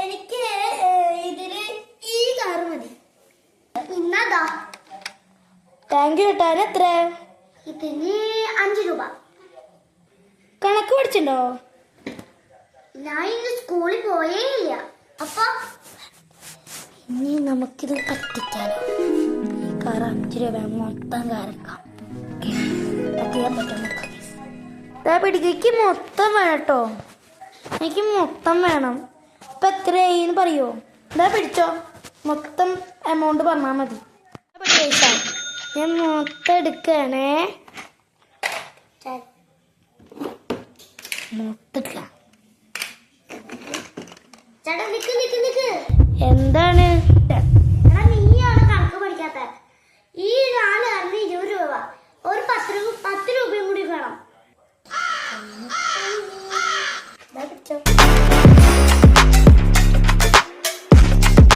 എനിക്ക് ഇതില് ഈ കാറ് മതി. ഇന്നതാ താങ്ക് യു കിട്ടാൻ എത്ര? ഇതിന് 5 രൂപ. കണക്ക് പഠിച്ചിട്ടുണ്ടോ? ഞാൻ ഇന്ന് സ്കൂളിൽ പോയേ ഇല്ല. അപ്പൊ ഇനി നമുക്കിത് കത്തിക്കാനോ? ഈ കാർ 5 രൂപ മൊത്തം കാരക്കാം. കത്തിക്കാൻ പറ്റും. പിടിക്ക് മൊത്തം വേണം കേട്ടോ. എനിക്ക് മൊത്തം വേണം. ഇപ്പം എത്രയെന്ന് പറയുമോ? ഇതാ പിടിച്ചോ. മൊത്തം എമൗണ്ട് പറഞ്ഞാൽ മതി. ഞാൻ മൊത്തം എടുക്കണേ. മൊത്തം ചേട്ടാ നിക്ക് നിക്ക് നിക്ക്. എന്താണ്?